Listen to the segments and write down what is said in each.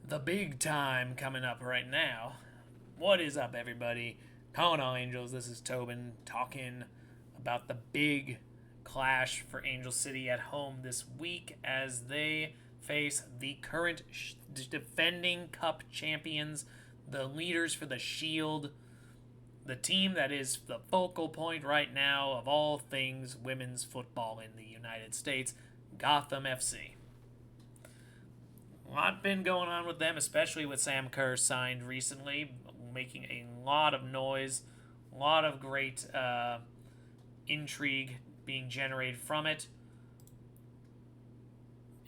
The big time coming up right now. What is up, everybody? Calling all Angels. This is Tobin talking about the big clash for Angel City at home this week as they face the current defending Cup champions, the leaders for the Shield, the team that is the focal point right now of all things women's football in the United States, Gotham FC. A lot been going on with them, especially with Sam Kerr signed recently, making a lot of noise, a lot of great intrigue being generated from it,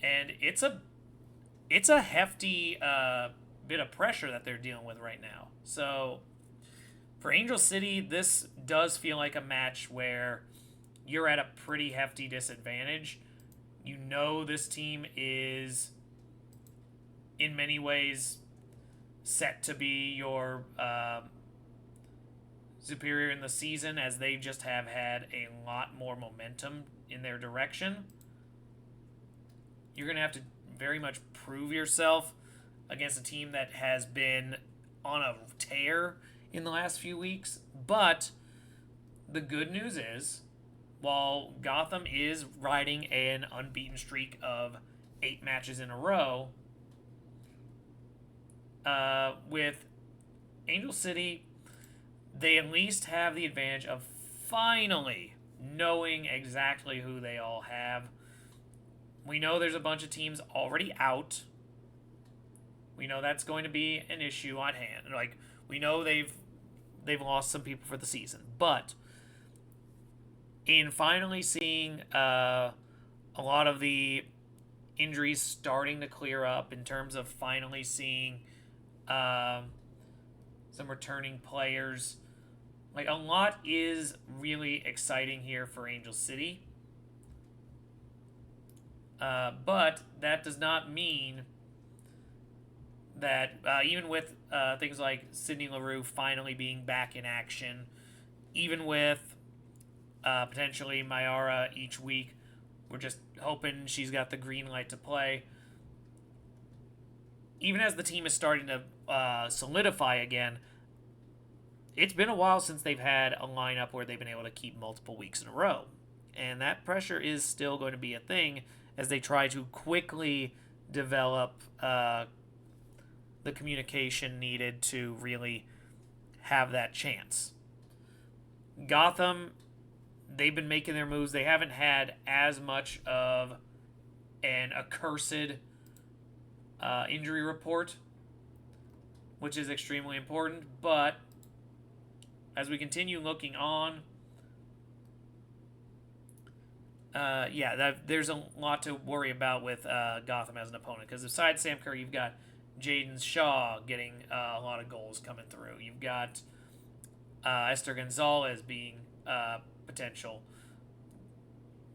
and it's a hefty bit of pressure that they're dealing with right now. So for Angel City, this does feel like a match where you're at a pretty hefty disadvantage. You know this team is in many ways set to be your superior in the season as they just have had a lot more momentum in their direction. You're going to have to very much prove yourself against a team that has been on a tear in the last few weeks. But the good news is, while Gotham is riding an unbeaten streak of 8 matches in a row, with Angel City, they at least have the advantage of finally knowing exactly who they all have. We know there's a bunch of teams already out. We know that's going to be an issue on hand. Like, we know they've lost some people for the season, but in finally seeing a lot of the injuries starting to clear up, in terms of finally seeing some returning players. Like, a lot is really exciting here for Angel City. But that does not mean that even with things like Sydney LaRue finally being back in action, even with potentially Mayara each week, we're just hoping she's got the green light to play. Even as the team is starting to solidify again, it's been a while since they've had a lineup where they've been able to keep multiple weeks in a row. And that pressure is still going to be a thing as they try to quickly develop the communication needed to really have that chance. Gotham, they've been making their moves. They haven't had as much of an accursed injury report, which is extremely important. But as we continue looking on, there's a lot to worry about with Gotham as an opponent. Because besides Sam Kerr, you've got Jaden Shaw getting a lot of goals coming through. You've got Esther Gonzalez being potential.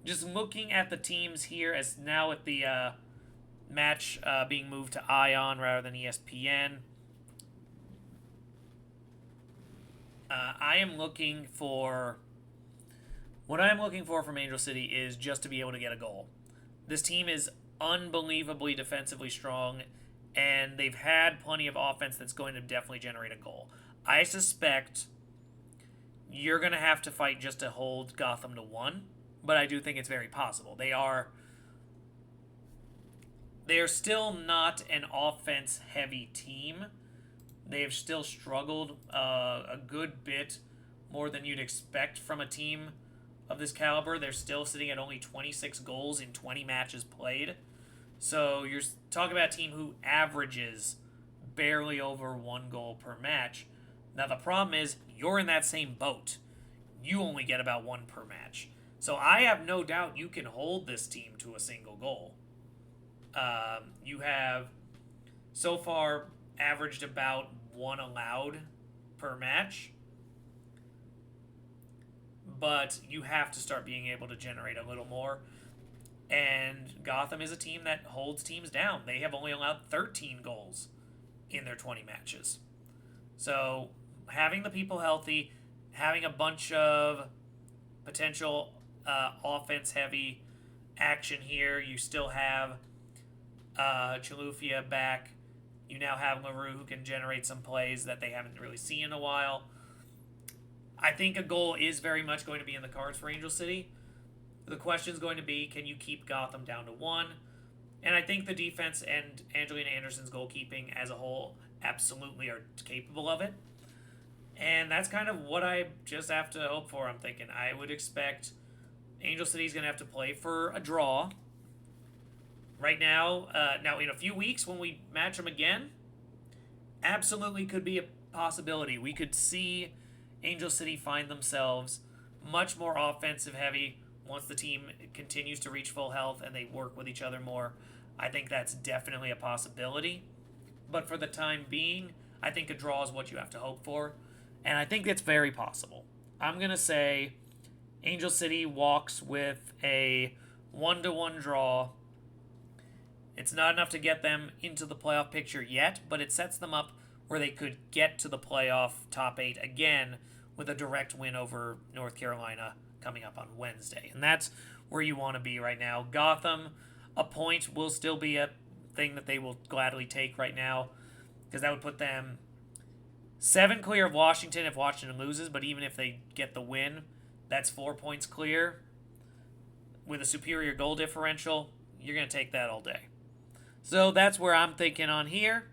Just looking at the teams here, as now with the match being moved to Ion rather than ESPN, what I'm looking for from Angel City is just to be able to get a goal. This team is unbelievably defensively strong, and they've had plenty of offense that's going to definitely generate a goal. I suspect you're going to have to fight just to hold Gotham to 1, but I do think it's very possible. They are still not an offense-heavy team. They have still struggled a good bit more than you'd expect from a team of this caliber. They're still sitting at only 26 goals in 20 matches played. So you're talking about a team who averages barely over 1 goal per match. Now, the problem is you're in that same boat. You only get about 1 per match. So I have no doubt you can hold this team to a single goal. You have so far averaged about 1 allowed per match, but you have to start being able to generate a little more. And Gotham is a team that holds teams down. They have only allowed 13 goals in their 20 matches. So having the people healthy, having a bunch of potential offense-heavy action here, you still have Chilufya back You now have LaRue who can generate some plays that they haven't really seen in a while. I think a goal is very much going to be in the cards for Angel City. The question is going to be, can you keep Gotham down to 1? And I think the defense and Angelina Anderson's goalkeeping as a whole absolutely are capable of it. And that's kind of what I just have to hope for, I'm thinking. I would expect Angel City's going to have to play for a draw. Right now, in a few weeks when we match them again, absolutely could be a possibility. We could see Angel City find themselves much more offensive heavy once the team continues to reach full health and they work with each other more. I think that's definitely a possibility. But for the time being, I think a draw is what you have to hope for. And I think it's very possible. I'm going to say Angel City walks with a 1-1 draw. It's not enough to get them into the playoff picture yet, but it sets them up where they could get to the playoff top 8 again with a direct win over North Carolina coming up on Wednesday. And that's where you want to be right now. Gotham, a point will still be a thing that they will gladly take right now, because that would put them 7 clear of Washington if Washington loses, but even if they get the win, that's 4 points clear. With a superior goal differential, you're going to take that all day. So that's where I'm thinking on here.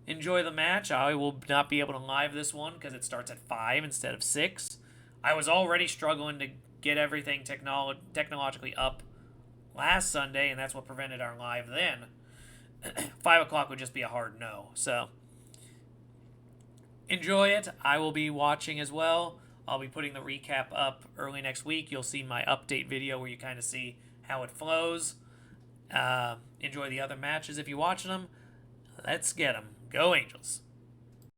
Enjoy the match. I will not be able to live this one because it starts at 5 instead of 6. I was already struggling to get everything technologically up last Sunday, and that's what prevented our live then. 5 o'clock would just be a hard no. So enjoy it. I will be watching as well. I'll be putting the recap up early next week. You'll see my update video where you kind of see how it flows. Enjoy the other matches if you're watching them. Let's get them. Go Angels.